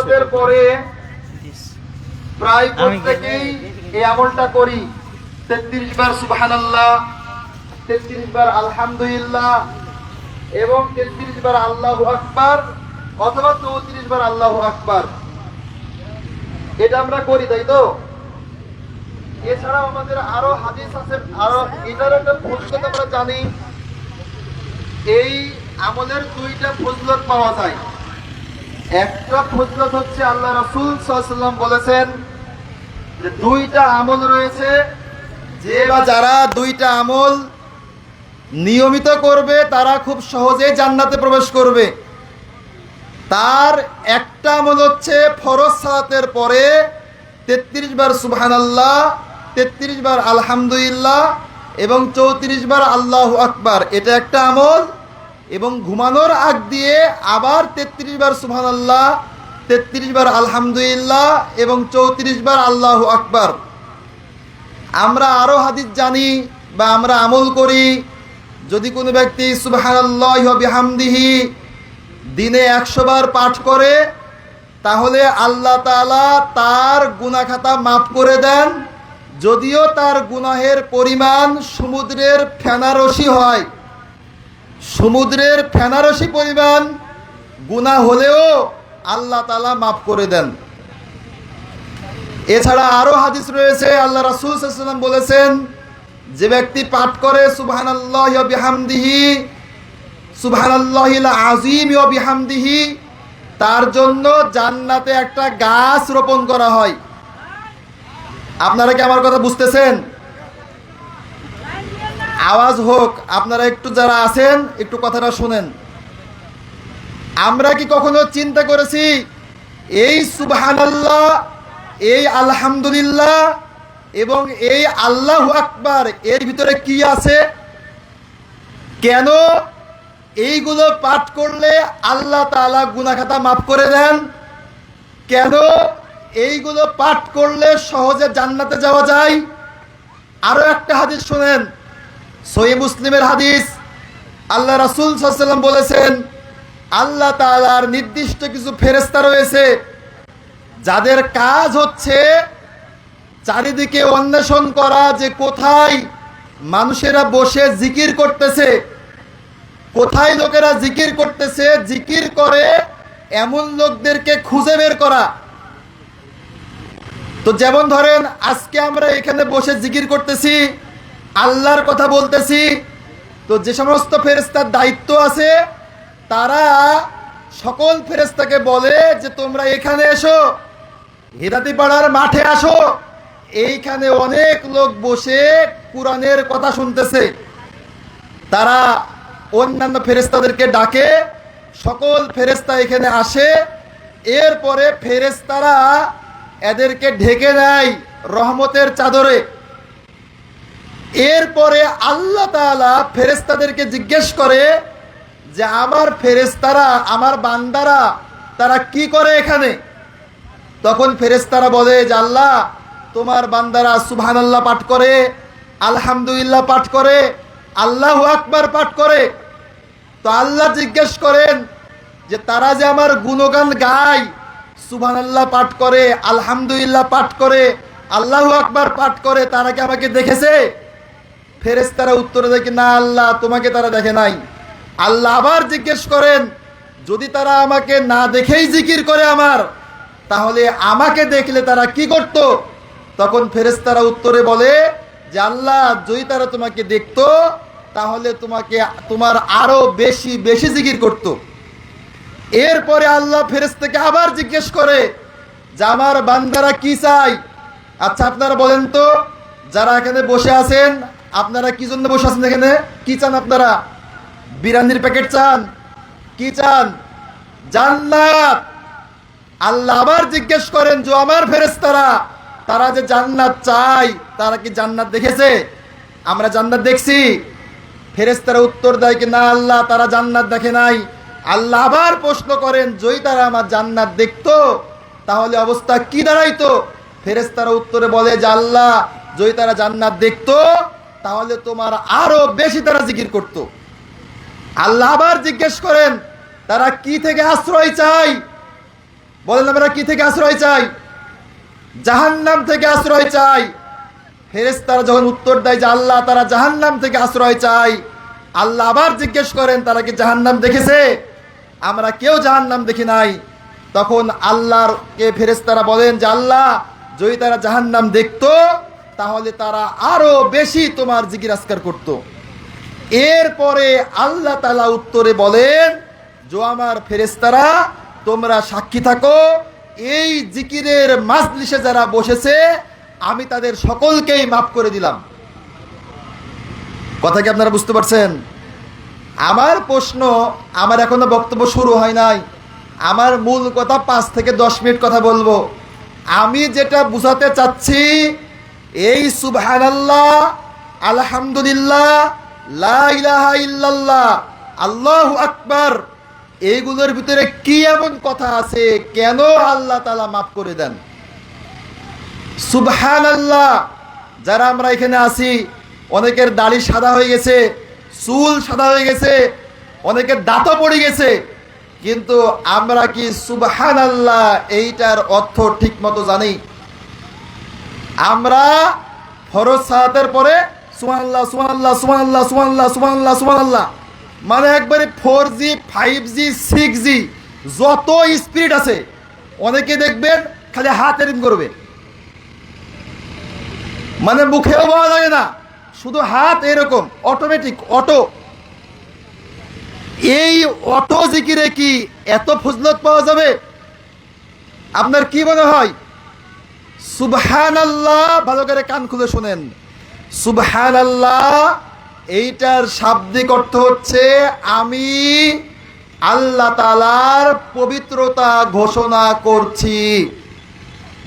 সালাতের পরে প্রায় প্রত্যেকেই এই আমলটা করি। 33 বার সুবহানাল্লাহ, 33 বার আলহামদুলিল্লাহ এবং 33 বার আল্লাহু আকবার অথবা 34 বার আল্লাহু আকবার। এটা আমরা করি, তাই তো? এছাড়াও আমাদের আরো হাদিস আছে, আরো এটার একটা ফজিলত আমরা জানি। এই আমলের দুইটা ফজিলত পাওয়া যায়। একটা ফজিলত হচ্ছে আল্লাহ রাসূল সাল্লাল্লাহু আলাইহি ওয়াসাল্লাম বলেছেন যে দুইটা আমল রয়েছে, যে বা যারা দুইটা আমল নিয়মিত করবে তারা খুব সহজেই জান্নাতে প্রবেশ করবে। তার একটা আমল হচ্ছে ফরজ সালাতের পরে 33 বার সুবহানাল্লাহ, 33 বার আলহামদুলিল্লাহ এবং 34 বার আল্লাহু আকবার। এটা একটা আমল। এবং ঘুমানোর আগ দিয়ে আবার 33 বার সুবহানাল্লাহ, 33 বার আলহামদুলিল্লাহ এবং 34 বার আল্লাহু আকবার। আমরা আরো হাদিস জানি বা আমরা আমল করি। যদি কোনো ব্যক্তি সুবহানাল্লাহি ওয়া বিহামদিহি দিনে 100 বার পাঠ করে তাহলে আল্লাহ তাআলা তার গুনাহ খাতা মাফ করে দেন, যদিও তার গুনাহের পরিমাণ সমুদ্রের ফেনারসি হয়। সমুদ্রের ফেনারসি পরিমাণ গুনাহ হলেও আল্লাহ তাআলা মাফ করে দেন। এছাড়া আরো হাদিস রয়েছে, আল্লাহ রাসূল সাল্লাল্লাহু আলাইহি ওয়াসাল্লাম বলেছেন যে ব্যক্তি পাঠ করে সুবহানাল্লাহি ওয়া বিহামদিহি, সুবহানাল্লাহিল আযীম ওয়া বিহামদিহি, তার জন্য জান্নাতে একটা গাছ রোপণ করা হয়। আপনারা কি আমার কথা বুঝতেছেন? আওয়াজ হোক, আপনারা একটু যারা আছেন একটু কথাটা শুনেন। আমরা কি কখনো চিন্তা করেছি এই সুবহানাল্লাহ, এই আলহামদুলিল্লাহ এবং এই আল্লাহু আকবার এর ভিতরে কি আছে? কেন এইগুলো পাঠ করলে আল্লাহ তাআলা গুনাহ খাতা মাফ করে দেন? কেন এইগুলো পাঠ করলে সহজে জান্নাতে যাওয়া যায়? আরো একটা হাদিস শুনেন, সহিহ মুসলিমের হাদিস। আল্লাহ রাসূল সাল্লাল্লাহু আলাইহি ওয়াসাল্লাম বলেছেন আল্লাহ তাআলার নির্দিষ্ট কিছু ফেরেশতা রয়েছে যাদের কাজ হচ্ছে চারিদিকে অন্বেষণ করা যে কোথায় মানুষেরা বসে জিকির করতেছে, কোথায় লোকেরা জিকির করতেছে, জিকির করে এমন লোকদেরকে খুঁজে বের করা। তো যেমন ধরেন আজকে আমরা এখানে বসে জিকির করতেছি, আল্লাহর কথা বলতেছি, তো যে সমস্ত ফেরেশতার দায়িত্ব আছে তারা সকল ফেরেশতাকে বলে যে তোমরা এখানে এসো, হিরাতিপাড়ার মাঠে আসো, এইখানে অনেক লোক বসে কোরআনের কথা শুনতেছে। তারা অন্যান্য ফেরেশতাদেরকে ডাকে, সকল ফেরেশতা এখানে আসে, এরপরে ফেরেশতারা এদেরকে ঢেকে নেয় রহমতের চাদরে। এরপরে আল্লাহ তাআলা ফেরেশতাদেরকে জিজ্ঞেস করে যে আমার ফেরেশতারা, আমার বান্দারা তারা কি করে এখানে? তখন ফেরেশতারা বলে যে আল্লাহ তোমার বান্দারা সুবহানাল্লাহ পাঠ করে, আলহামদুলিল্লাহ পাঠ করে, আল্লাহু আকবার পাঠ করে। তো আল্লাহ জিজ্ঞেস করেন যে তারা যে আমার গুণগান গায়, সুবহানাল্লাহ পাঠ করে, আলহামদুলিল্লাহ পাঠ করে, আল্লাহু আকবার পাঠ করে, তারা কি আমাকে দেখেছে? ফেরেশতারা উত্তরে দেয় না আল্লাহ তোমাকে তারা দেখে নাই। আল্লাহ আবার জিজ্ঞেস করেন যদি তারা আমাকে না দেখেই জিকির করে আমার, তাহলে আমাকে দেখলে তারা কি করত? তখন ফেরেশতারা উত্তরে বলে যে আল্লাহ যদি তারা তোমাকে দেখতো তাহলে তোমাকে তোমার আরো বেশি বেশি জিকির করত। এরপরে আল্লাহ ফেরেশতাকে আবার জিজ্ঞেস করে যে আমার বান্দারা কি চায়? আচ্ছা আপনারা বলেন তো, যারা এখানে বসে আছেন আপনারা কি জন্য বসে আছেন এখানে? কি চান আপনারা? বিরিয়ানির প্যাকেট চান? কি চান? জান্নাত। আল্লাহ আবার জিজ্ঞেস করেন যে আমার ফেরেশতারা তারা যে জান্নাত চায় তারা কি জান্নাত দেখেছে? আমরা জান্নাত দেখছি? ফেরেশতারা উত্তর দেয় কি না আল্লাহ তারা জান্নাত দেখে নাই। আল্লাহ আবার প্রশ্ন করেন যদি তারা আমার জান্নাত দেখতো তাহলে অবস্থা কি দাঁড়াইতো? ফেরেশতারা উত্তরে বলে যে আল্লাহ যদি তারা জান্নাত দেখতো তাহলে তোমার আরো বেশি তারা জিকির করত। আল্লাহ আবার জিজ্ঞেস করেন তারা কি থেকে আশ্রয় চায়? বলেন আমরা কি থেকে আশ্রয় চাই? জাহান্নাম থেকে আশ্রয় চাই। ফেরেশতারা যখন উত্তর দেয় যে আল্লাহ তারা জাহান্নাম থেকে আশ্রয় চায়, আল্লাহ আবার জিজ্ঞেস করেন তারা কি জাহান্নাম দেখেছে? আমরা কেউ জাহান্নাম দেখি নাই। তখন আল্লাহরকে ফেরেশতারা বলেন যে আল্লাহ, যদি তারা জাহান্নাম দেখতো তাহলে তারা আরো বেশি তোমার জিকির আজকার করত। এরপরে আল্লাহ তাআলা উত্তরে বলেন, যে আমার ফেরেশতারা তোমরা সাক্ষী থাকো, এই জিকিরের মাজলিসে যারা বসেছে আমি তাদের সকলকেই মাফ করে দিলাম। কথা কি আপনারা বুঝতে পারছেন? আমার প্রশ্ন, আমার এখনো বক্তব্য শুরু হয় নাই, আমার মূল কথা 5 থেকে 10 মিনিট কথা বলবো। আমি যেটা বুঝাতে চাচ্ছি, এই সুবহানাল্লাহ, আলহামদুলিল্লাহ, লা ইলাহা ইল্লাল্লাহ, আল্লাহু আকবার, এইগুলোর ভিতরে কি এমন কথা আছে কেন আল্লাহ তাআলা মাফ করে দেন? সুবহানাল্লাহ, যারা আমরা এখানে আছি অনেকের দাড়ি সাদা হয়ে গেছে, চুল সাদা হয়ে গেছে, অনেকের দাঁতও পড়ে গেছে, কিন্তু আমরা কি সুবহানাল্লাহ এইটার অর্থ ঠিক মতো জানি? আমরা ফরজ সালাতের পরে সুবহানাল্লাহ সুবহানাল্লাহ সুবহানাল্লাহ সুবহানাল্লাহ সুবহানাল্লাহ সুবহানাল্লাহ, মানে একবারে 4G 5G 6G যত স্পিড আছে, অনেকে দেখবেন খালি হাত এরকম করবে, মানে মুখেও বলা লাগে না, শুধু হাত এরকম অটোমেটিক অটো। এই অটো জিকিরে কি এত ফজলত পাওয়া যাবে? আপনার কি মনে হয়? সুবহানাল্লাহ, ভালো করে কান খুলে শুনেন, সুবহানাল্লাহ এইটার শাব্দিক অর্থ হচ্ছে আমি আল্লাহ তাআলার পবিত্রতা ঘোষণা করছি।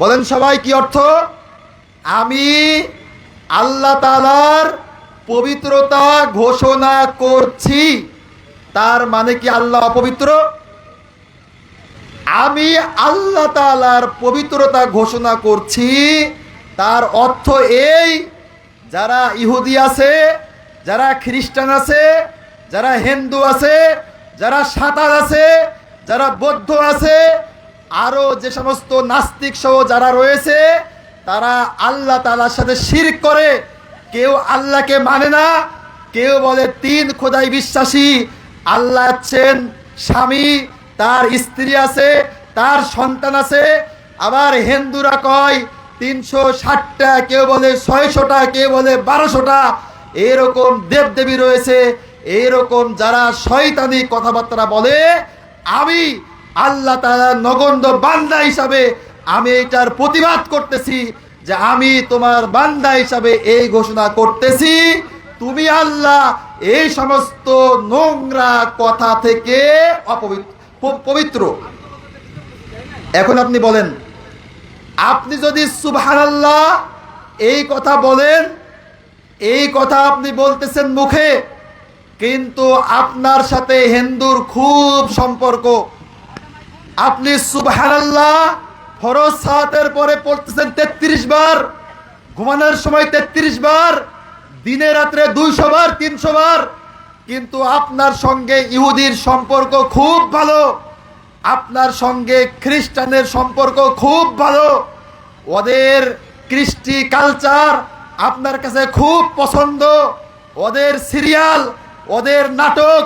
বলেন সবাই কি অর্থ? আমি আল্লাহ তাআলার পবিত্রতা ঘোষণা করছি। তার মানে কি আল্লাহ অপবিত্র? আমি আল্লাহ তাআলার পবিত্রতা ঘোষণা করছি, তার অর্থ এই, যারা ইহুদি আছে, যারা খ্রিস্টান আছে, যারা হিন্দু আছে, যারা সাঁতার আছে, যারা বৌদ্ধ আছে, আরো যে সমস্ত নাস্তিক সহ যারা রয়েছে, তারা আল্লাহ তাআলার সাথে শিরক করে। কেউ আল্লাহকে মানে না, কেউ বলে 3 খোদাই বিশ্বাসী, আল্লাহ আছেন, স্বামী, তার স্ত্রী আছে, তার সন্তান আছে। আবার হিন্দুরা কয় 360টা, কেউ বলে 600টা, কেউ বলে 1200টা, এরকম দেবদেবী রয়েছে। এরকম যারা শয়তানি কথাবার্তা বলে, আমি আল্লাহ তাআলার নগণ্য বান্দা হিসাবে আমি এটার প্রতিবাদ করতেছি, যে আমি তোমার বান্দা হিসাবে এই ঘোষণা করতেছি, তুমি আল্লাহ এই সমস্ত নোংরা কথা থেকে পবিত্র। এখন আপনি বলেন, আপনি যদি সুবহানাল্লাহ এই কথা বলেন, এই কথা আপনি বলতেছেন মুখে, কিন্তু আপনার সাথে হিন্দুর খুব সম্পর্ক, আপনি সুবহানাল্লাহ ফরজ সালাতের পরে পড়তেছেন 33 বার, ঘুমানোর সময় 33 বার, দিনে রাত্রে 200 বার 300 বার, কিন্তু আপনার সঙ্গে ইহুদির সম্পর্ক খুব ভালো, আপনার সঙ্গে খ্রিস্টানের সম্পর্ক খুব ভালো, ওদের কৃষ্টি কালচার আপনার কাছে খুব পছন্দ, ওদের সিরিয়াল, ওদের নাটক,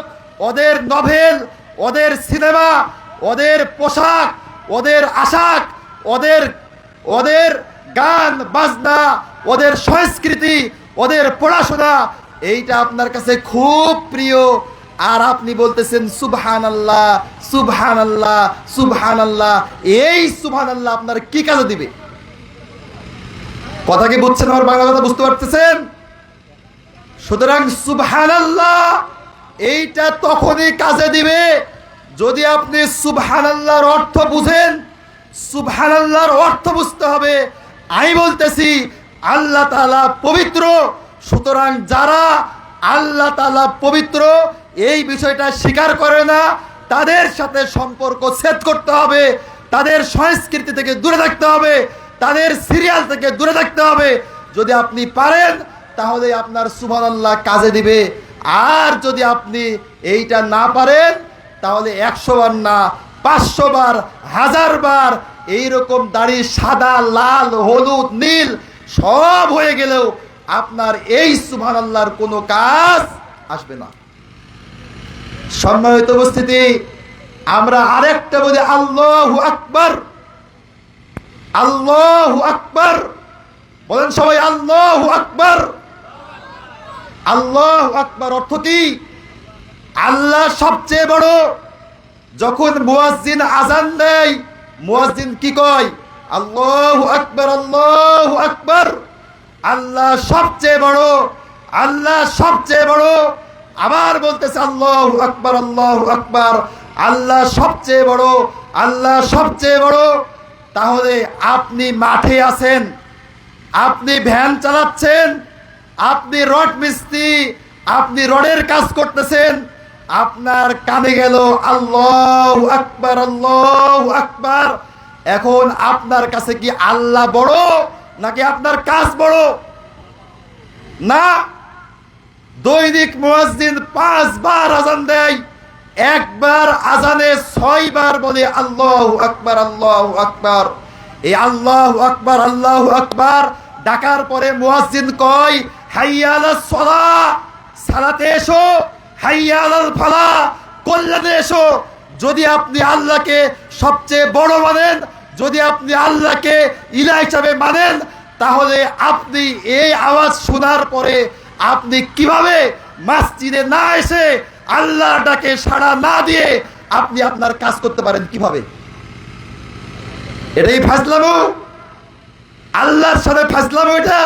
ওদের নভেল, ওদের সিনেমা, ওদের পোশাক, ওদের আশাক, ওদের গান বাজনা, ওদের সংস্কৃতি, ওদের পড়াশোনা, এইটা আপনার কাছে খুব প্রিয়। আর আপনি বলতেছেন সুবহানাল্লাহ সুবহানাল্লাহ সুবহানাল্লাহ। এই সুবহানাল্লাহ আপনার কি কাজে দিবে? কথা কি বুঝছেন? আমার বাংলা কথা বুঝতে পারতেছেন? সুতরাং সুবহানাল্লাহ এইটা তখনই কাজে দিবে যদি আপনি সুবহানাল্লাহর অর্থ বুঝেন। সুবহানাল্লাহর অর্থ বুঝতে হবে। আমি বলতেছি আল্লাহ তাআলা পবিত্র, সুতরাং যারা আল্লাহ তাআলা পবিত্র এই বিষয়টা স্বীকার করে না, তাদের সাথে সম্পর্ক ছেদ করতে হবে, তাদের সংস্কৃতি থেকে দূরে থাকতে হবে, তাদের সিরিয়াল থেকে দূরে থাকতে হবে। যদি আপনি পারেন তাহলে আপনার সুবহানাল্লাহ কাজে দিবে। আর যদি আপনি এইটা না পারেন তাহলে 100 বার না 500 বার, 1000 বার এইরকম দাড়ি সাদা, লাল, হলুদ, নীল সব হয়ে গেলেও আপনার এই সুবহানাল্লাহর কোনো কাজ আসবে না। সম্মানিত উপস্থিতি, আমরা আরেকটা বলি আল্লাহু আকবার, আল্লাহু আকবার। বলেন সবাই আল্লাহু আকবার। আল্লাহু আকবার অর্থ কি? আল্লাহ সবচেয়ে বড়। যখন মুয়াজ্জিন আজান দেয়, মুয়াজ্জিন কি কয়? আল্লাহু আকবার, আল্লাহু আকবার। আল্লাহ সবচেয়ে বড়, আল্লাহ সবচেয়ে বড়। আবার বলতেছে আল্লাহু আকবার, আল্লাহু আকবার। আল্লাহ সবচেয়ে বড়, আল্লাহ সবচেয়ে বড়। তাহলে আপনি মাঠে আছেন, আপনি ভ্যান চালাচ্ছেন, আপনি রড মিস্ত্রি, আপনি রডের কাজ করতেছেন, আপনার কানে গেল আল্লাহু আকবার, আল্লাহু আকবার। এখন আপনার কাছে কি আল্লাহ বড় নাকি আপনার কাজ বড়? না। দৈনিক মুয়াজ্জিন 5 বার আজান দেয়, একবার আজানে 6 বার বলে আল্লাহু আকবার, আল্লাহু আকবার। এই আল্লাহু আকবার, আল্লাহু আকবার ডাকার পরে মুয়াজ্জিন কয় হাইয়া আলাস সালাহ, সালাতে এসো, হাইয়া আলাল ফালাহ, কল্যাণে এসো। যদি আপনি আল্লাহকে সবচেয়ে বড় মানেন, যদি আপনি আল্লাহকে ইলাহ হিসাবে মানেন, তাহলে আপনি এই আওয়াজ শোনার পরে আপনি কিভাবে মসজিদে না এসে আল্লাহর ডাকে সাড়া না দিয়ে আপনি আপনার কাজ করতে পারেন? কিভাবে? এটাই ফাজলামো? আল্লাহর সাথে ফাজলামো এটা?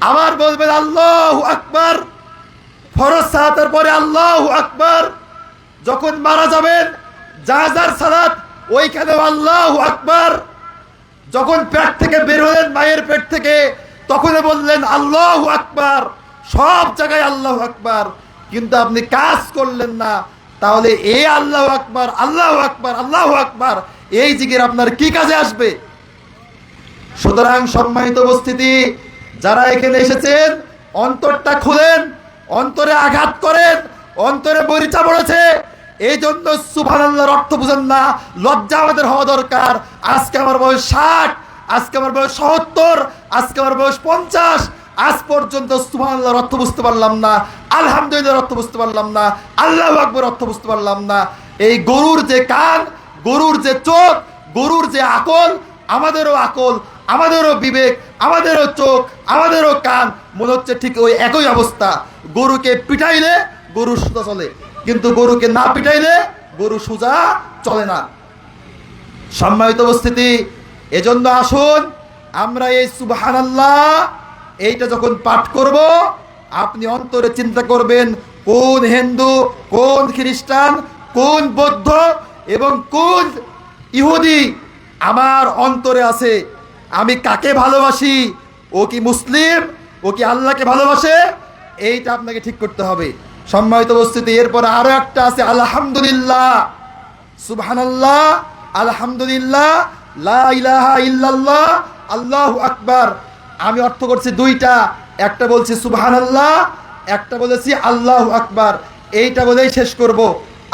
আবার বলবেন আল্লাহু আকবার, ফরজ সালাতের পরে আল্লাহু আকবার। যখন মারা যাবেন জানাজার সালাত, ওইখানে আল্লাহু আকবার। যখন পেট থেকে বের হলেন মায়ের পেট থেকে, তখন বললেন আল্লাহু আকবার। সব জায়গায় আল্লাহু আকবার, কিন্তু আপনি কাজ করলেন না। তাহলে এই আল্লাহু আকবার, আল্লাহু আকবার, আল্লাহু আকবার এই জিকির আপনার কি কাজে আসবে? সুতরাং সম্মানিত উপস্থিতি, যারা এখানে এসেছেন অন্তরটা খুলেন, অন্তরে আঘাত করেন, অন্তরে মরিচা পড়েছে, এই জন্য সুবহানাল্লাহর অর্থ বুঝেন না। লজ্জা আমাদের হওয়া দরকার। আজকে আমার বয়স 60, আজকে আমার বয়স 70, আজকে আমার বয়স 50, আজ পর্যন্ত সুবহানাল্লাহর অর্থ বুঝতে পারলাম না, আলহামদুলিল্লাহর অর্থ বুঝতে পারলাম না, আল্লাহু আকবার অর্থ বুঝতে পারলাম না। এই গরুর যে কান, গরুর যে চোখ, গরুর যে আকল, আমাদেরও আকল, আমাদেরও বিবেক, আমাদেরও চোখ, আমাদেরও কান, মনে হচ্ছে ঠিক ওই একই অবস্থা। গরুকে পিটাইলে গরু সোজা চলে, কিন্তু গরুকে না পিটাইলে গরু সোজা চলে না। সম্মানিত উপস্থিতি, এজন্য আসুন আমরা এই সুবহানাল্লাহ এইটা যখন পাঠ করব, আপনি অন্তরে চিন্তা করবেন কোন হিন্দু, কোন খ্রিস্টান, কোন বৌদ্ধ এবং কোন ইহুদি আমার অন্তরে আছে। আমি কাকে ভালোবাসি? ও কি মুসলিম? ও কি আল্লাহকে ভালোবাসে? এইটা আপনাকে ঠিক করতে হবে। সম্মানিত উপস্থিতি, এরপরে আরো একটা আছে আলহামদুলিল্লাহ, সুবহানাল্লাহ, আলহামদুলিল্লাহ, লা ইলাহা ইল্লাল্লাহ, আল্লাহু আকবার। আমি অর্থ করছি দুইটা, একটা বলছি সুবহানাল্লাহ, একটা বলেছি আল্লাহু আকবার। এইটা বলেই শেষ করব।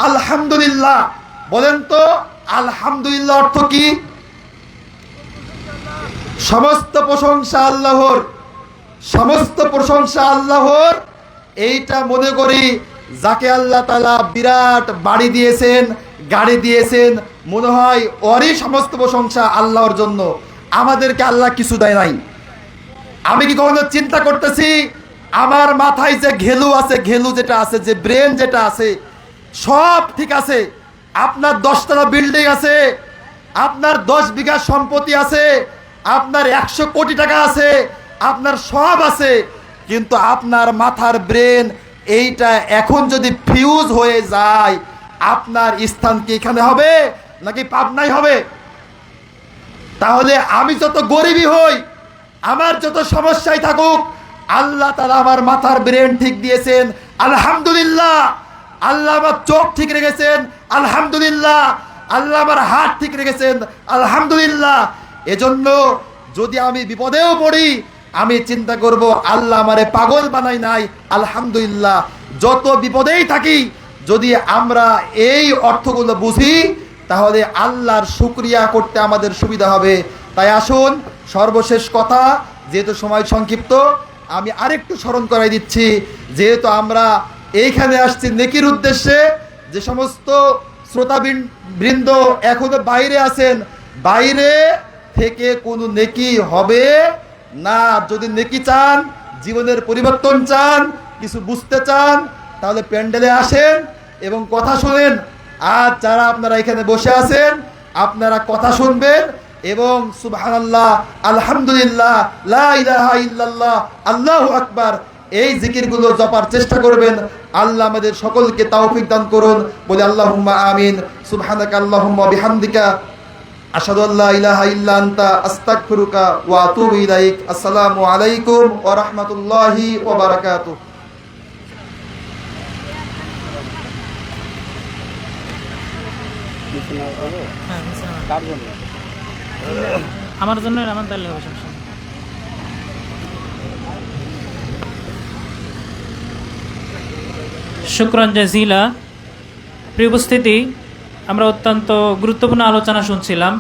আলহামদুলিল্লাহ বলেন তো, আলহামদুলিল্লাহ অর্থ কি? সমস্ত প্রশংসা আল্লাহর, সমস্ত প্রশংসা আল্লাহর। এইটা মনে করি যাকে আল্লাহ তাআলা বিরাট বাড়ি দিয়েছেন, গাড়ি দিয়েছেন, মনে হয় ওরই সমস্ত প্রশংসা আল্লাহর জন্য। আমাদেরকে আল্লাহ কিছু দেয় নাই। আমি কি কখনো চিন্তা করতেছি আমার মাথায় যে ঘেলু আছে, ঘেলু যেটা আছে, যে ব্রেন যেটা আছে, সব ঠিক আছে। আপনার 10 তলা বিল্ডিং আছে, আপনার 10 বিঘা সম্পত্তি আছে, আপনার 100 কোটি টাকা আছে, আপনার সব আছে, কিন্তু আপনার মাথার ব্রেন এইটা এখন যদি ফিউজ হয়ে যায়, আপনার স্থান কি এখানে হবে নাকি পাবনায় হবে? তাহলে আমি যত গরিবই হই, আমার যত সমস্যায় থাকুক, আল্লাহ তাআলা আমার মাথার ব্রেন ঠিক দিয়েছেন, আলহামদুলিল্লাহ। আল্লাহ আমার চোখ ঠিক রেখেছেন, আলহামদুলিল্লাহ। আল্লাহ আমার হাত ঠিক রেখেছেন, আলহামদুলিল্লাহ। এজন্য যদি আমি বিপদেও পড়ি, আমি চিন্তা করব আল্লাহ আমারে পাগল বানাই নাই, আলহামদুলিল্লাহ। যত বিপদেই থাকি, যদি আমরা এই অর্থগুলো বুঝি তাহলে আল্লাহর শুকরিয়া করতে আমাদের সুবিধা হবে। তাই আসুন, সর্বশেষ কথা, যেহেতু সময় সংক্ষিপ্ত, আমি আরেকটু স্মরণ করাই দিচ্ছি, যেহেতু আমরা এইখানে আসছি নেকির উদ্দেশ্যে, যে সমস্ত শ্রোতাবৃন্দ এখনো বাইরে আছেন, বাইরে থেকে কোনো নেকি হবে না। যদি নেকি চান, জীবনের পরিবর্তন চান, কিছু বুঝতে চান, তাহলে প্যান্ডেলে আসেন এবং কথা শুনেন। আর যারা আপনারা এখানে বসে আছেন, আপনারা কথা শুনবেন এবং সুবহানাল্লাহ, আলহামদুলিল্লাহ, লা ইলাহা ইল্লাল্লাহ, আল্লাহু আকবার, এই জিকিরগুলো জপার চেষ্টা করবেন। আল্লাহ আমাদের সকলকে তৌফিক দান করুন, বলে আল্লাহুম্মা আমিন। সুবহানাকা আল্লাহুম্মা বিহামদিকা, আশহাদু আল্লা ইলাহা ইল্লা আনতা, আস্তাগফিরুকা ওয়া আতুবু ইলাইক। আসসালামু আলাইকুম ওয়া রাহমাতুল্লাহি ওয়া বারাকাতুহু। আমার জন্য আমার তাহলে হবে সমস্যা নেই। শুকরান জাজিলা। প্রিয় উপস্থিতি, আমরা অত্যন্ত গুরুত্বপূর্ণ আলোচনা শুনছিলাম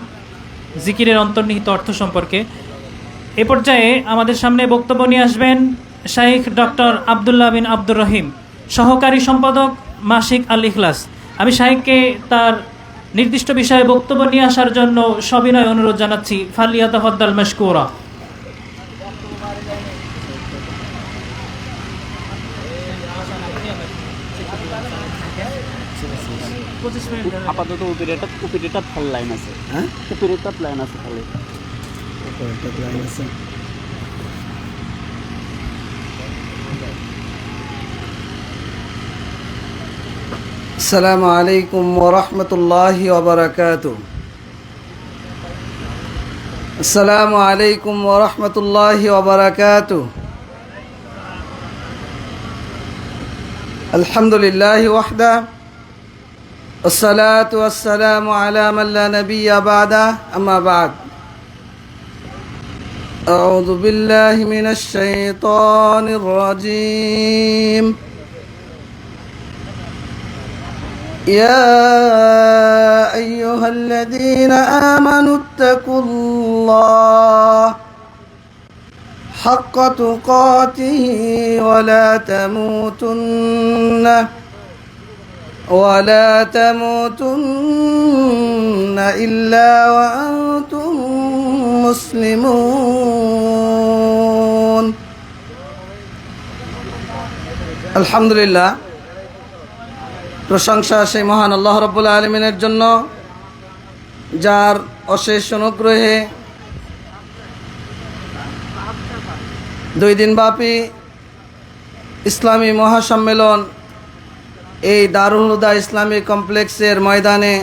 জিকিরের অন্তর্নিহিত অর্থ সম্পর্কে। এ পর্যায়ে আমাদের সামনে বক্তব্য নিয়ে আসবেন শাইখ ডক্টর আবদুল্লাহ বিন আব্দুর রহিম, সহকারী সম্পাদক মাসিক আল ইখলাস। আমি শাইখকে তার নির্দিষ্ট বিষয়ে বক্তব্য নিয়ে আসার জন্য সবিনয় অনুরোধ জানাচ্ছি। ফালিয়াতাফাদ্দাল মাশকুরা। আপাতত উপরেটা ভাল লাইন আছে, হ্যাঁ উপরেটা লাইন আছে, খালি উপরেটা লাইন আছে। আসসালামু আলাইকুম ওয়া রাহমাতুল্লাহি ওয়া বারাকাতুহু। আসসালামু আলাইকুম ওয়া রাহমাতুল্লাহি ওয়া বারাকাতুহু। আলহামদুলিল্লাহি ওয়াহদা, والصلاة والسلام على من لا نبي بعده، أما بعد. أعوذ بالله من الشيطان الرجيم. يا أيها الذين آمنوا اتقوا الله حق تقاته ولا تموتن إلا وأنتم مسلمون. আলহামদুলিল্লাহ, প্রশংসা সেই মহান আল্লাহ রাব্বুল আলামিনের জন্য, যার অশেষ অনুগ্রহে 2 দিনব্যাপী ইসলামী মহাসম্মেলন এই দারুল হুদা ইসলামী কমপ্লেক্সের ময়দানে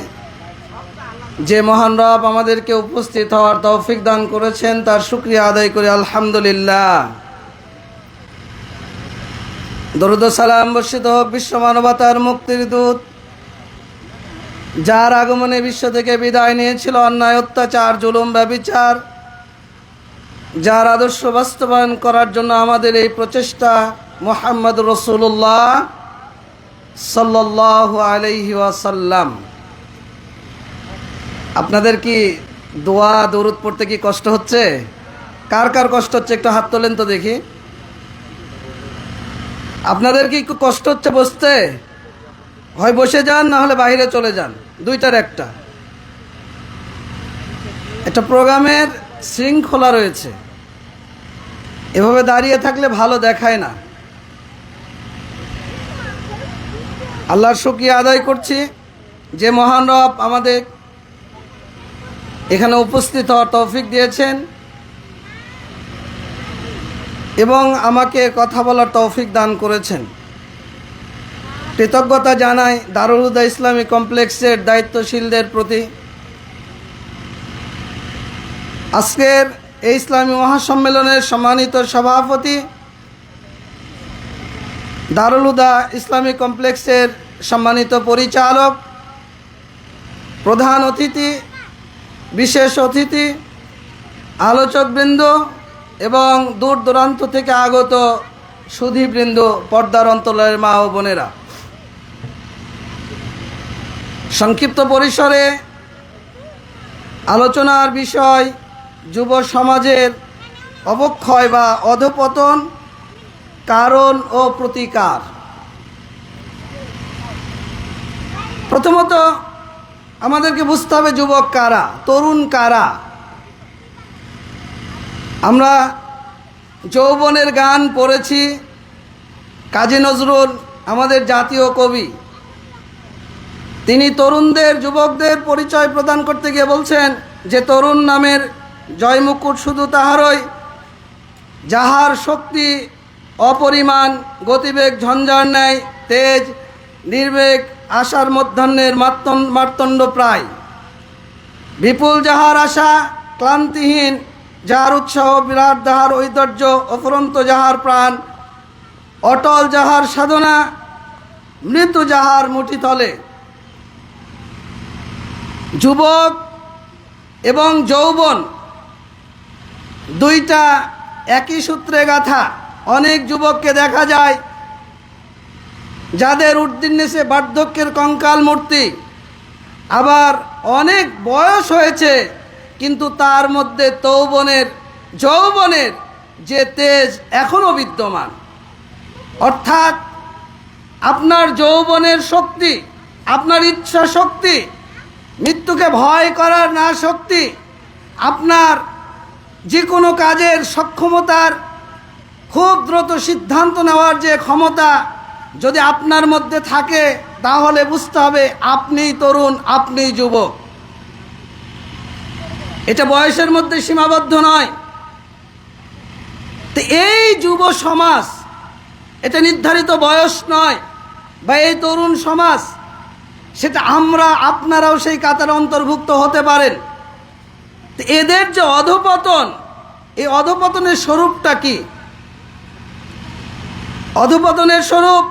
যে মহান রব আমাদেরকে উপস্থিত হওয়ার তৌফিক দান করেছেন, তার শুকরিয়া আদায় করি আলহামদুলিল্লাহ। দরুদ ও সালাম বর্ষিত হোক বিশ্ব মানবতার মুক্তির দূত, যার আগমনে বিশ্ব থেকে বিদায় নিয়েছিল অন্যায়, অত্যাচার, জুলুম, ব্যভিচার, যার আদর্শ বাস্তবায়ন করার জন্য আমাদের এই প্রচেষ্টা, মুহাম্মদ রাসূলুল্লাহ সাল্লাল্লাহু আলাইহি ওয়াসাল্লাম। আপনাদের কি দোয়া দরুদ পড়তে কি কষ্ট হচ্ছে? কার কার কষ্ট হচ্ছে একটু হাত তোলেন তো দেখি। আপনাদের কি একটু কষ্ট হচ্ছে বসতে? হয় বসে যান, না হলে বাইরে চলে যান, দুইটার একটা। একটা প্রোগ্রামের শৃঙ্খলা রয়েছে, এভাবে দাঁড়িয়ে থাকলে ভালো দেখায় না। আল্লাহর শুকরিয়া আদায় করছি যে মহান রব আমাদের এখানে উপস্থিত হওয়ার তৌফিক দিয়েছেন এবং আমাকে কথা বলার তৌফিক দান করেছেন। কৃতজ্ঞতা জানাই দারুল হুদা ইসলামী কমপ্লেক্সের দায়িত্বশীলদের প্রতি। আজকের এই ইসলামী মহাসম্মেলনের সম্মানিত সভাপতি, দারুল হুদা ইসলামী কমপ্লেক্সের সম্মানিত পরিচালক, প্রধান অতিথি, বিশেষ অতিথি, আলোচকবৃন্দ এবং দূর দূরান্ত থেকে আগত সুধীবৃন্দ, পর্দার অন্তরের মা ও বোনেরা, সংক্ষিপ্ত পরিসরে আলোচনার বিষয় যুব সমাজের অবক্ষয় বা অধঃপতন, কারণ ও প্রতিকার। প্রথমত আমাদেরকে বুঝতে হবে যুবক কারা, তরুণ কারা। আমরা যৌবনের গান পড়েছি। কাজী নজরুল আমাদের জাতীয় কবি, তিনি তরুণদের, যুবকদের পরিচয় প্রদান করতে গিয়ে বলছেন যে তরুণ নামের জয়মুকুট শুধু তাহারই, যাহার শক্তি অপরিমাণ, গতিবেগ ঝঞ্ঝার ন্যায় তেজ, নির্বেগ আশার মধ্যাহ্নের মার্তণ্ড প্রায়, বিপুল যাহার আশা ক্লান্তিহীন, যাহার উৎসাহ বিরাট, যাহার ঐশ্বর্য অফুরন্ত, যাহার প্রাণ অটল, যাহার সাধনা মৃত্যু যাহার মুঠি তলে। যুবক এবং যৌবন দুইটা একই সূত্রে গাঁথা। অনেক যুবককে দেখা যায় যাদের উদ্দিন্নেসে বার্ধক্যের কঙ্কাল মূর্তি, আবার অনেক বয়স হয়েছে কিন্তু তার মধ্যে যৌবনের যে তেজ এখনো বিদ্যমান। অর্থাৎ আপনার যৌবনের শক্তি, আপনার ইচ্ছা শক্তি, মৃত্যুকে ভয় করার না শক্তি, আপনার যে কোনো কাজের সক্ষমতার, খুব দ্রুত সিদ্ধান্ত নেওয়ার যে ক্ষমতা যদি আপনার মধ্যে থাকে, তাহলে বুঝতে হবে আপনিই তরুণ, আপনিই যুবক। এটা বয়সের মধ্যে সীমাবদ্ধ নয়। তো এই যুব সমাজ, এটা নির্ধারিত বয়স নয়, বা এই তরুণ সমাজ, সেটা আপনারাও সেই কাতারে অন্তর্ভুক্ত হতে পারেন। তো এদের যে অধঃপতন, এই অধঃপতনের স্বরূপটা কি? অধঃপতনের স্বরূপ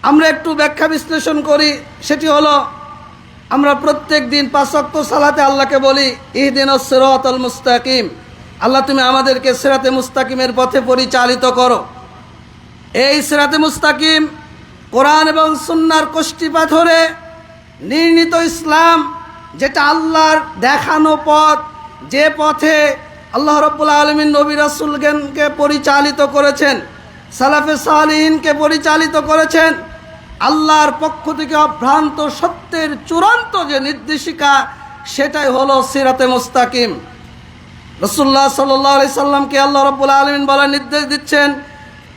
আমরা একটু ব্যাখ্যা বিশ্লেষণ করি। সেটি হলো, আমরা প্রত্যেক দিন 5 ওয়াক্ত সালাতে আল্লাহকে বলি ইহদিনাস সিরাতাল মুস্তাকিম, আল্লাহ তুমি আমাদেরকে সিরাতে মুস্তাকিমের পথে পরিচালিত করো। এই সিরাতে মুস্তাকিম কোরআন এবং সুন্নাহর কষ্টি পাথরে নির্ণীত ইসলাম, যেটা আল্লাহর দেখানো পথ, যে পথে আল্লাহ রাব্বুল আলামিন নবী রাসূলগণকে পরিচালিত করেছেন, সালাফে সালিহিনকে পরিচালিত করেছেন। আল্লাহর পক্ষ থেকে অভ্রান্ত সত্যের চূড়ান্ত যে নির্দেশিকা, সেটাই হলো সিরাতে মুস্তাকিম। রাসূলুল্লাহ সাল্লাল্লাহু আলাইহি সাল্লামকে আল্লাহ রাব্বুল আলামিন বলার নির্দেশ দিচ্ছেন,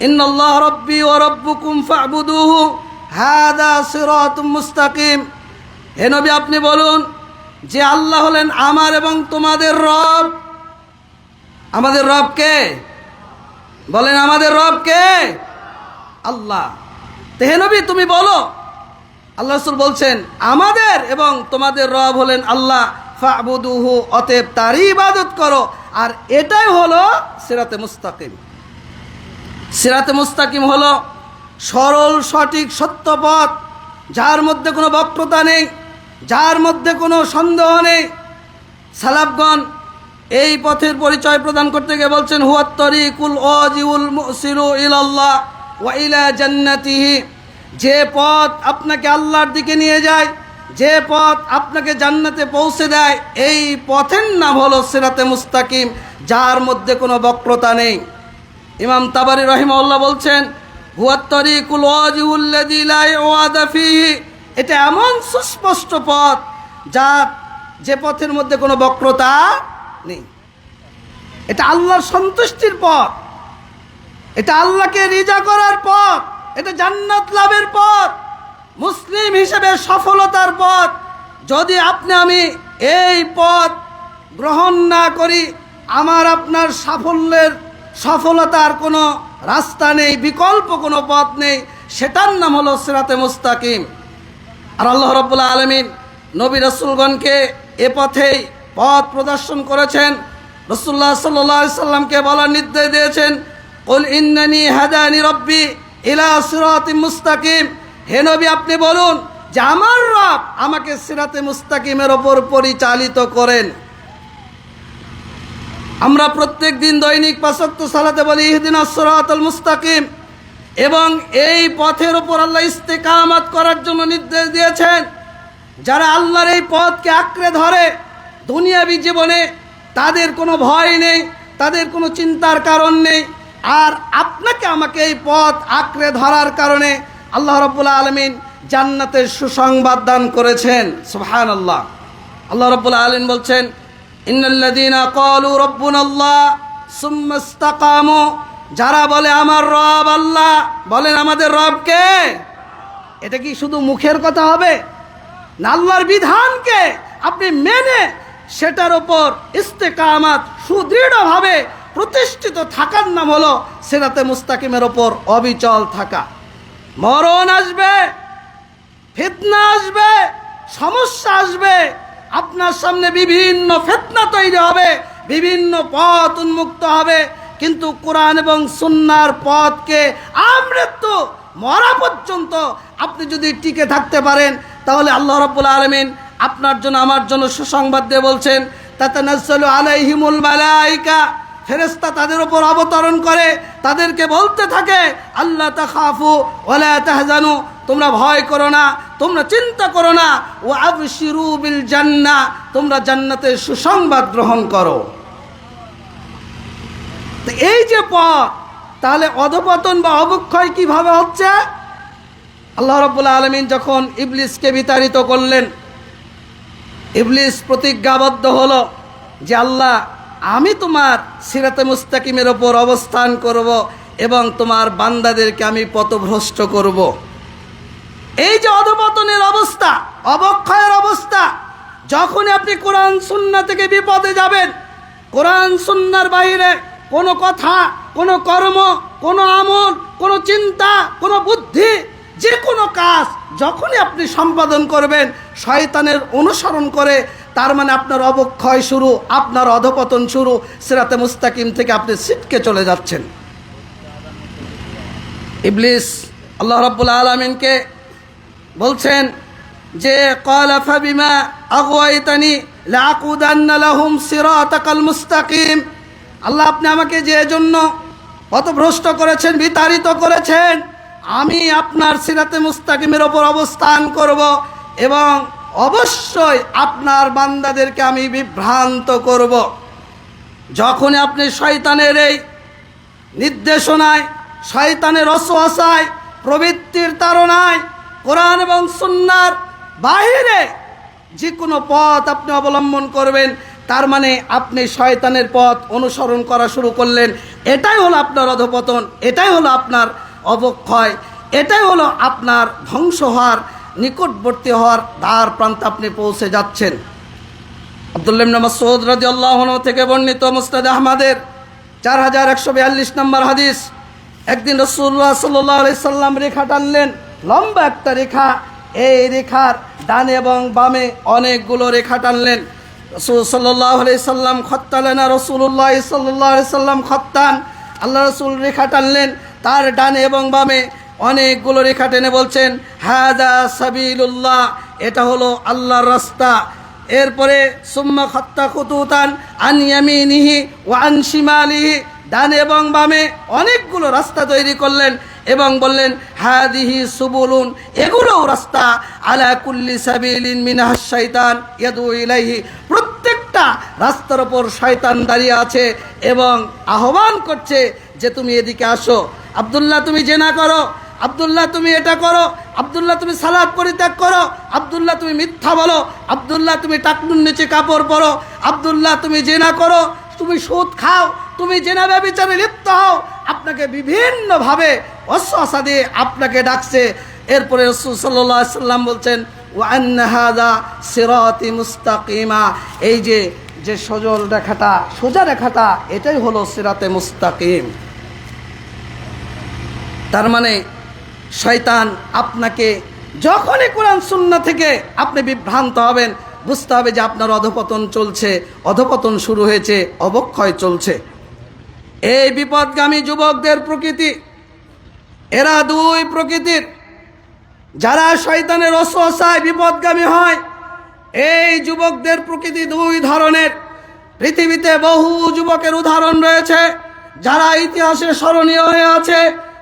ইন্নাল্লাহ রাব্বি ওয়া রাব্বুকুম ফা'বুদুহু হাযা সিরাতুম মুস্তাকিম। হে নবী, আপনি বলুন যে আল্লাহ হলেন আমার এবং তোমাদের রব। আমাদের রব কে? বলেন, আমাদের রব কে? আল্লাহ। তো হে নবী, তুমি বলো। আল্লাহ রাসূল বলছেন আমাদের এবং তোমাদের রব হলেন আল্লাহ, ফা'বুদুহু, অতএব তারই ইবাদত করো। আর এটাই হলো সিরাতে মুস্তাকিম। সিরাতে মুস্তাকিম হলো সরল, সঠিক, সত্য পথ, যার মধ্যে কোনো বক্রতা নেই, যার মধ্যে কোনো সন্দেহ নেই। সালাফগণ এই পথের পরিচয় প্রদান করতে গিয়ে বলছেন, হুয়াত তরিকুল ওয়াজিউল মুসিরু ইলাল্লাহ ওয়া ইলা জান্নাতিহি। যে পথ আপনাকে আল্লাহর দিকে নিয়ে যায়, যে পথ আপনাকে জান্নাতে পৌঁছে দেয়, এই পথের নাম হলো সিরাতে মুস্তাকিম, যার মধ্যে কোনো বক্রতা নেই। ইমাম তাবারি রাহিমাহুল্লাহ বলছেন, হুয়াত তরিকুল ওয়াজিউল্লাযী লা ইউআদা ফীহি। এটা এমন সুস্পষ্ট পথ যে পথের মধ্যে কোনো বক্রতা নেই। এটা আল্লাহর সন্তুষ্টির পথ, এটা আল্লাহকে রিজা করার পথ, এটা জান্নাত লাভের পথ, মুসলিম হিসেবে সফলতার পথ। যদি আমি এই পথ গ্রহণ না করি, আমার আপনার সফলতার কোনো রাস্তা নেই, বিকল্প কোনো পথ নেই। সেটার নাম হলো সিরাতে মুস্তাকিম। আর আল্লাহ রাব্বুল আলামিন নবী রাসূলগণকে এ পথেই পথ প্রদর্শন করেছেন। রাসূলুল্লাহ সাল্লাল্লাহু আলাইহি সাল্লামকে বলার নির্দেশ দিয়েছেন, কুল ইন্নানি হাদানি রাব্বি ইলা সিরাতিম মুস্তাকিম। হে নবী, আপনি বলুন যে আমার রব আমাকে সিরাতে মুস্তাকিমের ওপর পরিচালিত করেন। আমরা প্রত্যেক দিন দৈনিক 5 ওয়াক্ত সালাতে বলি ইহদিনাস সিরাতাল মুস্তাকিম, এবং এই পথের ওপর আল্লাহ ইস্তেকামাত করার জন্য নির্দেশ দিয়েছেন। যারা আল্লাহর এই পথকে আঁকড়ে ধরে দুনিয়াবী জীবনে তাদের কোনো ভয় নেই, তাদের কোনো চিন্তার কারণ নেই। আর আপনাকে আমাকে এই পথ আঁকড়ে ধরার কারণে আল্লাহ রাব্বুল আলামিন জান্নাতের সুসংবাদ দান করেছেন। সুবহানাল্লাহ। আল্লাহ রাব্বুল আলামিন বলছেন, ইন্নাল্লাযীনা ক্বালু রাব্বুনাল্লাহ সুম্মা ইসতাকামু, যারা বলে আমার রব আল্লাহ, বলেন আমাদের রব কে? এটা কি শুধু মুখের কথা হবে না? আল্লাহর বিধানকে আপনি মেনে সেটার উপর ইস্তেকামাত সুদৃঢ়ভাবে প্রতিষ্ঠিত থাকার নাম হলো সিরাতে মুস্তাকিমের ওপর অবিচল থাকা। মরণ আসবে, ফিতনা আসবে, সমস্যা আসবে, আপনার সামনে বিভিন্ন ফিতনা তৈরি হবে, বিভিন্ন পথ উন্মুক্ত হবে, কিন্তু কোরআন এবং সুন্নাহর পথকে আমৃত্যু মরা পর্যন্ত আপনি যদি টিকে থাকতে পারেন, তাহলে আল্লাহ রাব্বুল আলামিন আপনার জন্য আমার জন্য সুসংবাদ দিয়ে বলছেন, তাতানাজ্জালু আলাইহিমুল মালাইকা, ফেরেশতা তাদের উপর অবতরণ করে, তাদেরকে বলতে থাকে, আল্লাহ তাখাফু ওয়ালা তাহজানু, তোমরা ভয় করো না, তোমরা চিন্তা করো না, ওয়া আবশিরু বিল জান্নাহ, তোমরা জান্নাতের সুসংবাদ গ্রহণ করো। তো এই যে পথ, তাহলে অধপতন বা অবক্ষয় কিভাবে হচ্ছে? আল্লাহ রাব্বুল আলামিন যখন ইবলিসকে বিতাড়িত করলেন, ইবলিস প্রতিজ্ঞাবদ্ধ হলো যে আল্লাহ, আমি তোমার সিরাতে মুস্তাকিমের ওপর অবস্থান করব এবং তোমার বান্দাদেরকে আমি পথভ্রষ্ট করব। এই যে অধপতনের অবস্থা, অবক্ষয়ের অবস্থা, যখনই আপনি কোরআন সুন্নাহ থেকে বিপদে যাবেন, কোরআন সুন্নাহর বাইরে কোনো কথা, কোনো কর্ম, কোনো আমল, কোনো চিন্তা, কোনো বুদ্ধি, যে কোনো কাজ যখনই আপনি সম্পাদন করবেন শয়তানের অনুসরণ করে, তার মানে আপনার অবক্ষয় শুরু, আপনার অধপতন শুরু, সিরাতে মুস্তাকিম থেকে আপনি ছিটকে চলে যাচ্ছেন। ইবলিস আল্লাহ রাব্বুল আলামিনকে বলছেন যে, ক্বালা ফাবিমা আগওয়াইতানি লাআকুদান্না লাহুম সিরাতাকাল মুস্তাকিম, আল্লাহ আপনি আমাকে যে জন্য পথভ্রষ্ট করেছেন, বিতাড়িত করেছেন, আমি আপনার সিরাতে মুস্তাকিমের ওপর অবস্থান করব এবং অবশ্যই আপনার বান্দাদেরকে আমি বিভ্রান্ত করব। যখনই আপনি শয়তানের এই নির্দেশনায়, শয়তানের অসওয়াসায়, প্রবৃত্তির তাড়নায় কোরআন এবং সুন্নাহর বাহিরে যে কোনো পথ আপনি অবলম্বন করবেন, তার মানে আপনি শয়তানের পথ অনুসরণ করা শুরু করলেন। এটাই হলো আপনার অধপতন, এটাই হলো আপনার অবক্ষয়, এটাই হলো আপনার ধ্বংস হওয়ার, নিকটবর্তী হওয়ার দ্বার প্রান্তে আপনি পৌঁছে যাচ্ছেন। আব্দুল্লাহ ইবনে মাসউদ রাদিয়াল্লাহু আনহু থেকে বর্ণিত মুসনাদ আহমদের 4142 নম্বর হাদিস, একদিন রাসূলুল্লাহ সাল্লাল্লাহু আলাইহি সাল্লাম রেখা টানলেন, লম্বা একটা রেখা, এই রেখার ডানে এবং বামে অনেকগুলো রেখা টানলেন। রাসূল সাল্লাল্লাহু আলাইহি সাল্লাম খত্তালেনা, রাসূলুল্লাহ সাল্লাল্লাহু আলাইহি সাল্লাম খত্তান, আল্লাহ রাসূল রেখা টানলেন, তার ডানে এবং বামে অনেকগুলো রেখা টেনে বলছেন, হাদা সাবিলুল্লাহ, এটা হলো আল্লাহর রাস্তা। এরপরে সুম্মা খাত্তা খুতুতান আন ইয়ামিনিহি ওয়া আন শিমালিহি, ডানে এবং বামে অনেকগুলো রাস্তা তৈরি করলেন এবং বললেন, হাদিহি সুবুলুন, এগুলোও রাস্তা, আলা কুল্লি সাবিলিন মিনাহাশ শাইতান ইয়াদু ইলাইহি, প্রত্যেকটা রাস্তার ওপর শয়তান দাঁড়িয়ে আছে এবং আহ্বান করছে যে তুমি এদিকে আসো। আব্দুল্লাহ তুমি জেনা করো, আব্দুল্লাহ তুমি এটা করো, আব্দুল্লাহ তুমি সালাত পরিত্যাগ করো, আব্দুল্লাহ তুমি মিথ্যা বলো, আব্দুল্লাহ তুমি টাকনুর নিচে কাপড় পরো, আব্দুল্লাহ তুমি জেনা করো, তুমি সুদ খাও, তুমি জেনা ব্যভিচারে লিপ্ত হও, আপনাকে বিভিন্নভাবে ওয়াসওয়াসা দিয়ে আপনাকে ডাকছে। এরপরে রাসূল সাল্লাল্লাহু আলাইহি সাল্লাম বলছেন, ওয়া আন্না হাযা সিরাতি মুস্তাকিমা, এই যে যে সজল রেখাটা, সোজা রেখাটা, এটাই হলো সিরাতে মুস্তাকিম। তার মানে শয়তান আপনাকে যখনই কোরআন সুন্নাহ থেকে আপনি বিভ্রান্ত হবেন, বুঝতে হবে যে আপনার অধপতন চলছে, অধপতন শুরু হয়েছে, অবক্ষয় চলছে। এই বিপদগামী যুবকদের প্রকৃতি, এরা দুই প্রকৃতির। যারা শয়তানের ওয়াসওয়াসায় বিপদগামী হয়, এই যুবকদের প্রকৃতি দুই ধরনের। পৃথিবীতে বহু যুবকের উদাহরণ রয়েছে যারা ইতিহাসে স্মরণীয় হয়ে আছে।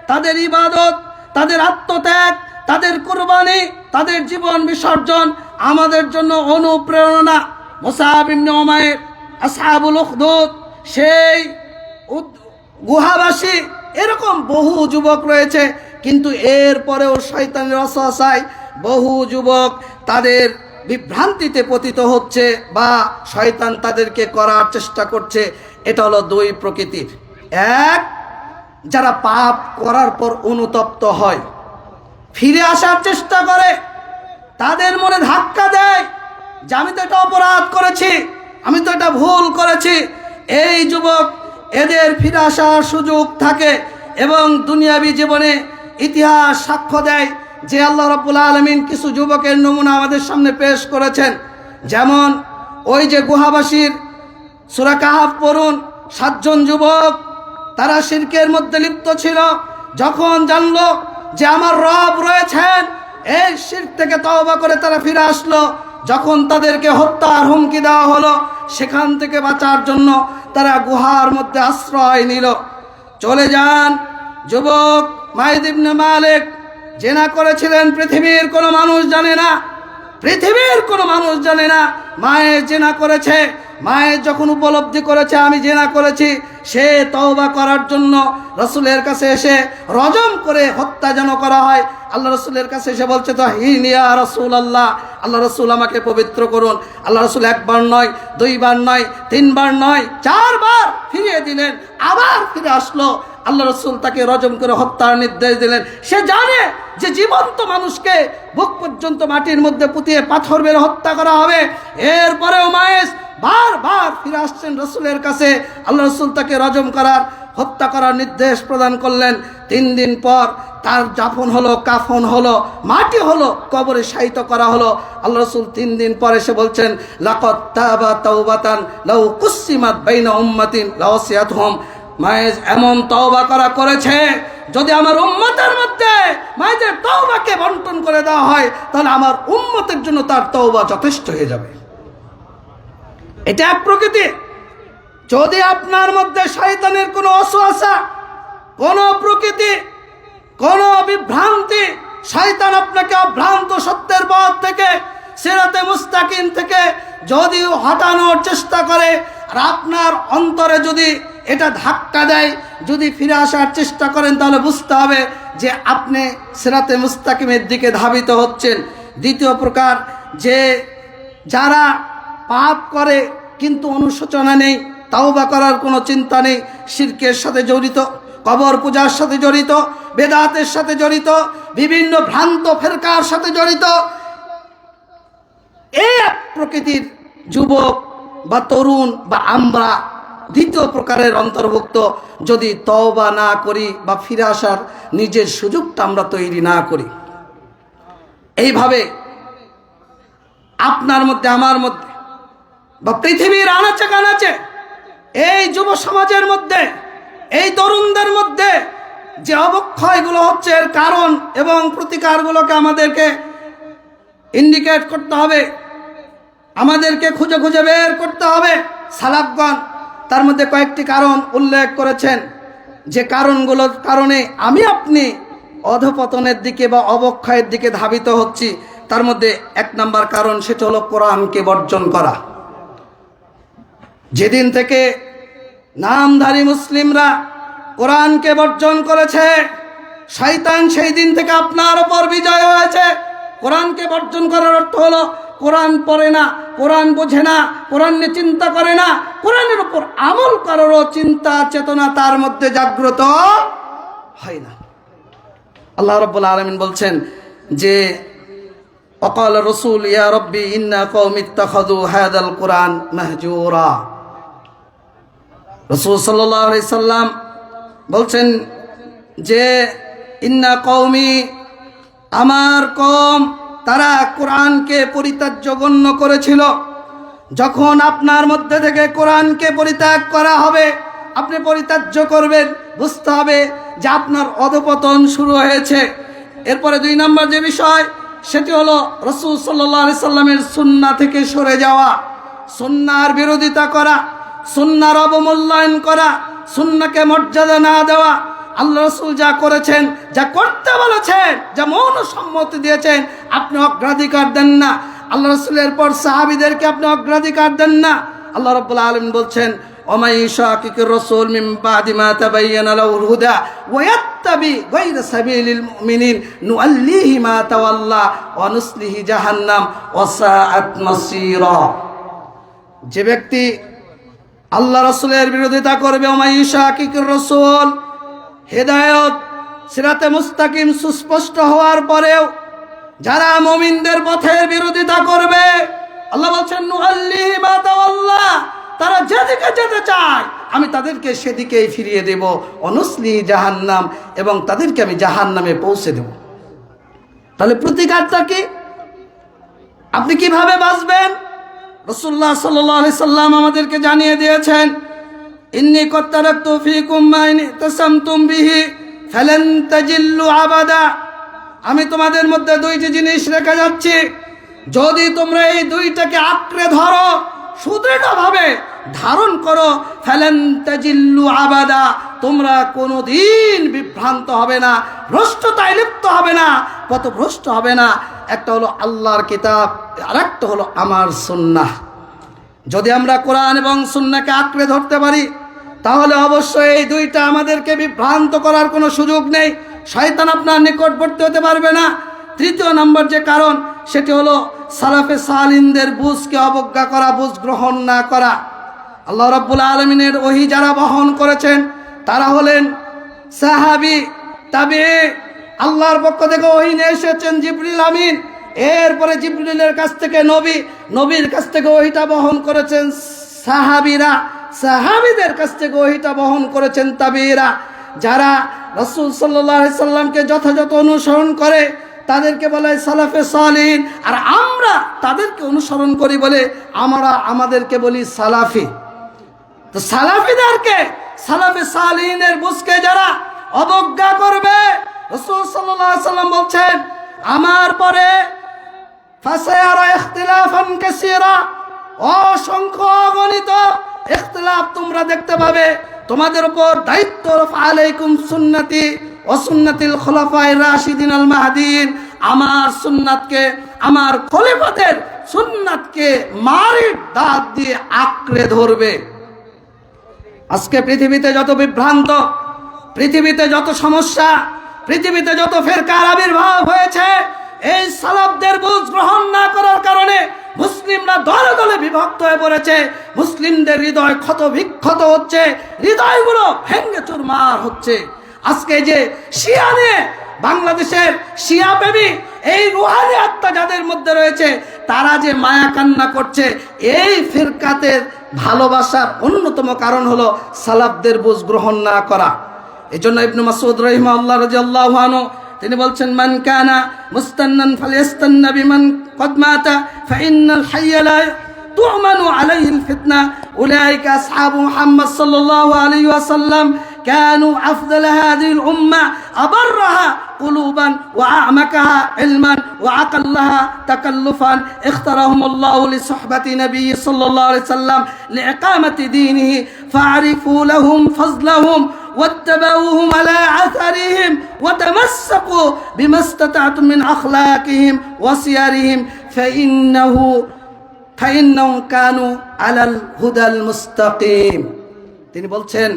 তাদের ইবাদত, তাদের আত্মত্যাগ, তাদের কুরবানি, তাদের জীবন বিসর্জন আমাদের জন্য অনুপ্রেরণা। মুসআব ইবনে উমাইর, আসহাবুল উখদুদ, সেই গুহাবাসী, এরকম বহু যুবক রয়েছে। কিন্তু এরপরেও শয়তানের ওয়াসওয়াসায় বহু যুবক তাদের বিভ্রান্তিতে পতিত হচ্ছে বা শয়তান তাদেরকে করার চেষ্টা করছে। এটা হলো দুই প্রকৃতির। এক, যারা পাপ করার পর অনুতপ্ত হয়, ফিরে আসার চেষ্টা করে, তাদের মনে ধাক্কা দেয় যে আমি তো এটা অপরাধ করেছি, আমি তো এটা ভুল করেছি। এই যুবক, এদের ফিরে আসার সুযোগ থাকে এবং দুনিয়াবী জীবনে ইতিহাস সাক্ষ্য দেয় যে আল্লাহ রাব্বুল আলামিন কিছু যুবকের নমুনা আমাদের সামনে পেশ করেছেন। যেমন ওই যে গুহাবাসীর সূরা কাহাফ পড়ুন, 7 জন যুবক তারা শিরকের মধ্যে লিপ্ত ছিল। যখন জানলো যে আমার রব রয়েছেন, এই শিরক থেকে তওবা করে তারা ফিরে আসলো। যখন তাদেরকে হত্যার হুমকি দেওয়া হলো, সেখান থেকে বাঁচার জন্য তারা গুহার মধ্যে আশ্রয় নিল। চলে যান যুবক মাইদ ইবনে মালিক, জেনা করেছিলেন, পৃথিবীর কোনো মানুষ জানে না, পৃথিবীর কোনো মানুষ জানে না। মায়ের জেনা করেছে, মায়ের যখন উপলব্ধি করেছে আমি জেনা করেছি, সে তওবা করার জন্য রাসূলের কাছে এসে রজম করে হত্যা যেন করা হয়। আল্লাহ রাসূলের কাছে এসে বলছে, তো ইয়া রাসূলুল্লাহ, আল্লাহ রাসূল আমাকে পবিত্র করুন। আল্লাহ রাসূল 1 বার নয়, 2 বার নয়, 3 বার নয়, 4 বার ফিরিয়ে দিলেন। আবার ফিরে আসলো, আল্লাহ রাসূল তাকে রজম করে হত্যার নির্দেশ দিলেন। সে জানে যে জীবন্ত মানুষকে বুক পর্যন্ত মাটির মধ্যে পুঁতিয়ে পাথর মেরে হত্যা করা হবে। এরপরেও মায়েস বারবার ফিরে আসছেন রাসূলের কাছে। আল্লাহ রাসূল তাকে রজম করার, হত্যা করার নির্দেশ প্রদান করলেন। 3 দিন পর তার দাফন হলো, কাফন হলো, মাটি হলো, কবরে শায়িত করা হলো। আল্লাহ রাসূল 3 দিন পর এসে বলছেন, লাকাদ তাবা তাওবাতান লাউ কুসিমাত বাইনা উম্মাতিন লাওসিয়াতহুম। মায়েজ এমন তওবা করেছে, যদি আমার উম্মতের মধ্যে মায়েদের তওবাকে বন্টন করে দেওয়া হয়, তাহলে আমার উম্মতের জন্য তার তওবা যথেষ্ট হয়ে যাবে। এটা এক প্রকৃতি। যদি আপনার মধ্যে শয়তানের কোনো ওয়াসওয়াসা, কোনো প্রকৃতি, কোনো বিভ্রান্তি, শয়তান আপনাকে অভ্রান্ত সত্যের পথ থেকে, সিরাতে মুস্তাকিম থেকে যদি হটানোর চেষ্টা করে, আর আপনার অন্তরে যদি এটা ধাক্কা দেয়, যদি ফিরে আসার চেষ্টা করেন, তাহলে বুঝতে হবে যে আপনি সিরাতে মুস্তাকিমের দিকে ধাবিত হচ্ছেন। দ্বিতীয় প্রকার, যে যারা পাপ করে কিন্তু অনুশোচনা নেই, তাওবা করার কোনো চিন্তা নেই, শিরকের সাথে জড়িত, কবর পূজার সাথে জড়িত, বেদাতের সাথে জড়িত, বিভিন্ন ভ্রান্ত ফেরকার সাথে জড়িত, এই এক প্রকৃতির যুবক বা তরুণ বা আমরা দ্বিতীয় প্রকারের অন্তর্ভুক্ত। যদি তওবা না করি বা ফিরে আসার নিজের সুযোগটা আমরা তৈরি না করি, এইভাবে আপনার মধ্যে, আমার মধ্যে বা পৃথিবীর আনাচে কানাচে এই যুব সমাজের মধ্যে, এই তরুণদের মধ্যে যে অবক্ষয়গুলো হচ্ছে, এর কারণ এবং প্রতিকারগুলোকে আমাদেরকে ইন্ডিকেট করতে হবে, আমাদেরকে খুঁজে খুঁজে বের করতে হবে। সালাফগণ তার মধ্যে কয়েকটি কারণ উল্লেখ করেছেন, যে কারণগুলোর কারণে আমি আপনি অধপতনের দিকে বা অবক্ষয়ের দিকে ধাবিত হচ্ছি। তার মধ্যে 1 নম্বর কারণ, সেটা হলো কোরআনকে বর্জন করা। যেদিন থেকে নামধারী মুসলিমরা কোরআনকে বর্জন করেছে, শয়তান সেই দিন থেকে আপনার উপর বিজয় হয়েছে। কোরআনকে বর্জন করার অর্থ হলো কোরআন পড়ে না, কোরআন বোঝে না, কোরআন নিয়ে চিন্তা করে না, কোরআনের উপর আমল করারও চিন্তা চেতনা তার মধ্যে জাগ্রত হয় না। আল্লাহ রাব্বুল আলামিন বলছেন যে অকাল রসুল ইয়া রব্বি ইন্না কওমি ইত্তাখাযু হাযাল কুরআন মাহজুরা। রাসূল সাল্লাল্লাহু আলাইহি সাল্লাম বলছেন যে ইন্না কওমি, আমার কওম, তারা কোরআনকে পরিত্যাজ্য গণ্য করেছিল। যখন আপনার মধ্যে থেকে কোরআনকে পরিত্যাগ করা হবে, আপনি পরিত্যাজ্য করবেন, বুঝতে হবে যে আপনার অধপতন শুরু হয়েছে। এরপরে 2 নম্বর যে বিষয়, সেটি হলো রাসূল সাল্লাল্লাহু আলাইহি সাল্লামের সুন্নাহ থেকে সরে যাওয়া, সুন্নাহর বিরোধিতা করা, সুন্নাহর অবমূল্যায়ন করা, সুন্নাহকে মর্যাদা না দেওয়া। আল্লাহ রাসূল যা করেছেন, যা করতে বলেছেন, যা মৌন সম্মতি দিয়েছেন, আপনি অগ্রাধিকার দেন না। আল্লাহ রাসূলের পর সাহাবীদেরকে আপনি অগ্রাধিকার দেন না। আল্লাহ রাব্বুল আলামিন বলছেন ওয়া ইশাকিকুর রাসূল মিন বাদি মা তাবায়্যানা লাহুল হুদা ওয়া ইয়াত্তাবি গায়রা সাবিলিল মুমিনিন নুআল্লিহি মা তাওয়াল্লা ওয়া নুসলিহি জাহান্নাম ওয়া সাআত মাসীরা। যে ব্যক্তি আল্লাহ রাসূলের বিরোধিতা করবে, ওয়া ইশাকিকুর রাসূল, হেদায়েত সিরাতে মুস্তাকিম সুস্পষ্ট হওয়ার পরেও যারা মুমিনদের পথের বিরোধিতা করবে, আল্লাহ বলছেন নুআল্লিহি মা তাওয়াল্লা, তারা যেদিকে যেতে চায় আমি তাদেরকে সেদিকেই ফিরিয়ে দেব, অনুসলিহি জাহান্নাম, এবং তাদেরকে আমি জাহান্নামে পৌঁছে দেব। তাহলে প্রতিকারটা কি? আপনি কিভাবে বাঁচবেন? রাসূলুল্লাহ সাল্লাল্লাহু আলাইহি সাল্লাম আমাদেরকে জানিয়ে দিয়েছেন, ইন্নী ক্বাদ তারাকতু ফীকুম মা ইন তাসামতুম বিহি ফালান তাজিল্লু আবাদা। আমি তোমাদের মধ্যে দুইটি জিনিস রেখে যাচ্ছি, যদি তোমরা এই দুইটাকে আঁকড়ে ধরো, সুদৃঢ়ভাবে ধারণ করো, ফালান তাজিল্লু আবাদা, তোমরা কোনোদিন বিভ্রান্ত হবে না, ভ্রষ্টতায় লিপ্ত হবে না, পথভ্রষ্ট হবে না। একটা হলো আল্লাহর কিতাব, আর একটা হলো আমার সুন্নাহ। যদি আমরা কোরআন এবং সুন্নাহকে আঁকড়ে ধরতে পারি, তাহলে অবশ্যই এই দুইটা আমাদেরকে বিভ্রান্ত করার কোনো সুযোগ নেই, শয়তান আপনার নিকটবর্তী হতে পারবে না। তৃতীয় নম্বর যে কারণ, সেটি হলো সালাফে সালিনদের বুঝকে অবজ্ঞা করা, বুঝ গ্রহণ না করা। আল্লাহ রাব্বুল আলামিনের ওহী যারা বহন করেছেন তারা হলেন সাহাবী, তাবিঈ। আল্লাহর পক্ষ থেকে ওহী নিয়ে এসেছেন জিবরিল আমিন, এরপরে জিবরিলের কাছ থেকে নবী, নবীর কাছ থেকে ওহীটা বহন করেছেন সাহাবীরা, সাহাবীদের কাছ থেকে ওহীটা বহন করেছেন তাবিঈরা। যারা রাসূল সাল্লাল্লাহু আলাইহি সাল্লামকে যথাযথ অনুসরণ করে তাদেরকে বলে সালাফে সালিন, আর আমরা তাদেরকে অনুসরণ করি বলে আমরা আমাদেরকে বলি সালাফি। তো সালাফিদেরকে, সালাফে সালিনের বুঝকে যারা অবজ্ঞা করবে, রাসূল সাল্লাল্লাহু আলাইহি সাল্লাম বলছেন আমার পরে ফাসায়ারা ইখতিলাফান কাসীরা, অসংখ্য অগণিত ইখতিলাফ তোমরা দেখতে পাবে। তোমাদের উপর দায়িত্ব আলাইকুম সুন্নতি ওয়া সুন্নাতিল খুলাফায়ে রাশিদিন আল মাহদিন, আমার সুন্নাতকে, আমার খলিফাদের সুন্নাতকে মারির দাঁত দিয়ে আঁকড়ে ধরবে। আজকে পৃথিবীতে যত বিভ্রান্ত, পৃথিবীতে যত সমস্যা, পৃথিবীতে যত ফিরকার আবির্ভাব হয়েছে, এই সালাফদের বুঝ গ্রহণ না করার কারণে মুসলিমরা দলে দলে বিভক্ত হয়ে পড়েছে, মুসলিমদের হৃদয় ক্ষত বিক্ষত হচ্ছে, হৃদয়গুলো ভেঙে চুরমার হচ্ছে। আজকে যে শিয়া নিয়ে বাংলাদেশের শিয়া প্রেমী এই রুহানি আত্মা যাদের মধ্যে রয়েছে, তারা যে মায়া কান্না করছে, এই ফিরকাতের ভালোবাসার অন্যতম কারণ হলো সালাফদের বুঝ গ্রহণ না করা। এজন্য ইবনে মাসউদ রাহিমাহুল্লাহ রাদিয়াল্লাহু আনহু তিনি বলছেন, মান কানা মুস্তান্নান ফালিয়াস্তান্না বিমান ক্বাদ মাতা ফাইন্নাল হাইয়া লা তু'মানু আলাইহিল ফিতনা উলাইকা আসহাবু মুহাম্মদ সাল্লাল্লাহু আলাইহি ওয়াসাল্লাম كانوا أفضل هذه الأمة أبرها قلوبا وأعمقها علما وأقلها تكلفا اختارهم الله لصحبة نبي صلى الله عليه وسلم لإقامة دينه فاعرفوا لهم فضلهم واتبعوهم على أثرهم وتمسكوا بما استطعتم من أخلاقهم وسيرهم فإنهم كانوا على الهدى المستقيم। তিনি বলছেন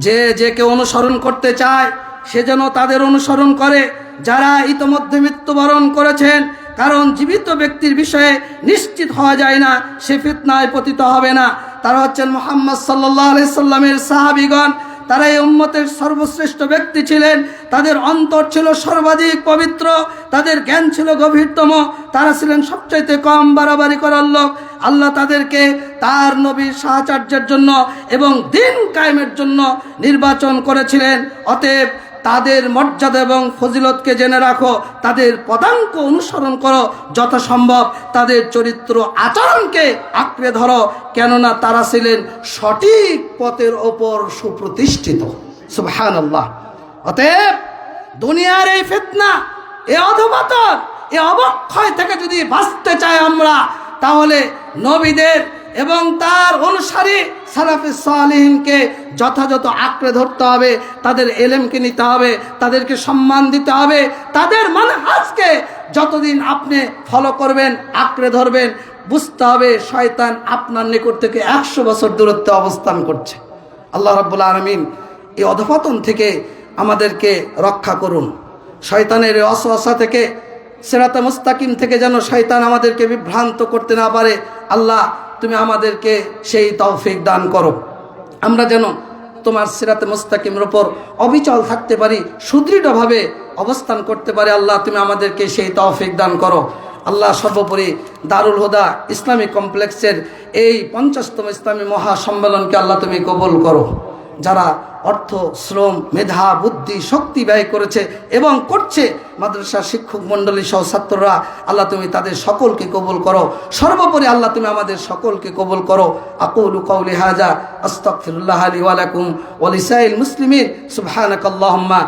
যে যে কেউ অনুসরণ করতে চায় সে যেন তাদের অনুসরণ করে যারা ইতোমধ্যে মৃত্যুবরণ করেছেন, কারণ জীবিত ব্যক্তির বিষয়ে নিশ্চিত হওয়া যায় না সে ফিতনায় পতিত হবে না। তারা হচ্ছেন মুহাম্মদ সাল্লাল্লাহু আলাইহি সাল্লামের সাহাবীগণ। তারা এই উম্মতের সর্বশ্রেষ্ঠ ব্যক্তি ছিলেন, তাদের অন্তর ছিল সর্বাধিক পবিত্র, তাদের জ্ঞান ছিল গভীরতম, তারা ছিলেন সবচাইতে কম বাড়াবাড়ি করার লোক। আল্লাহ তাদেরকে তার নবীর সাহচর্যের জন্য এবং দিন কায়েমের জন্য নির্বাচন করেছিলেন। অতএব তাদের মর্যাদা এবং ফজিলতকে জেনে রাখো, তাদের পদাঙ্ক অনুসরণ করো, যথাসম্ভব তাদের চরিত্র আচরণকে আঁকড়ে ধরো, কেননা তারা ছিলেন সঠিক পথের ওপর সুপ্রতিষ্ঠিত। সুবহানাল্লাহ। অতএব দুনিয়ার এই ফিতনা, এই অধঃপতন, এই অবক্ষয় থেকে যদি বাঁচতে চাই আমরা, তাহলে নবীদের এবং তার অনুসারী সালাফে সালিহিনকে যথাযথ আঁকড়ে ধরতে হবে, তাদের এলেমকে নিতে হবে, তাদেরকে সম্মান দিতে হবে, তাদের মানহাজকে যতদিন আপনি ফলো করবেন, আঁকড়ে ধরবেন, বুঝতে হবে শয়তান আপনার নিকট থেকে 100 বছর দূরত্বে অবস্থান করছে। আল্লাহ রাব্বুল আলামিন এই অধপতন থেকে আমাদেরকে রক্ষা করুন। শয়তানের এই ওয়াসওয়াসা থেকে, সিরাতে মুস্তাকিম থেকে যেন শয়তান আমাদেরকে বিভ্রান্ত করতে না পারে। আল্লাহ তুমি আমাদেরকে সেই তৌফিক দান করো, আমরা যেন তোমার সিরাতে মুস্তাকিমের উপর অবিচল থাকতে পারি, সুদৃঢ়ভাবে অবস্থান করতে পারি। আল্লাহ তুমি আমাদেরকে সেই তৌফিক দান করো। আল্লাহ সর্বোপরি দারুল হুদা ইসলামী কমপ্লেক্সের এই 50তম ইসলামী মহাসম্মেলনকে আল্লাহ তুমি কবুল করো। যারা অর্থ, শ্রম, মেধা, বুদ্ধি, শক্তি ব্যয় করেছে এবং করছে, মাদ্রাসা শিক্ষক মণ্ডলী সহ ছাত্ররা, আল্লাহ তুমি তাদের সকলকে কবুল করো। সর্বোপরি আল্লাহ তুমি আমাদের সকলকে কবুল করো। আকুলু কাউলি হাযা আস্তাগফিরুল্লাহ লি ওয়া লাকুম ওয়া লিসাইল মুসলিমিন সুবহানাকাল্লাহুম্মা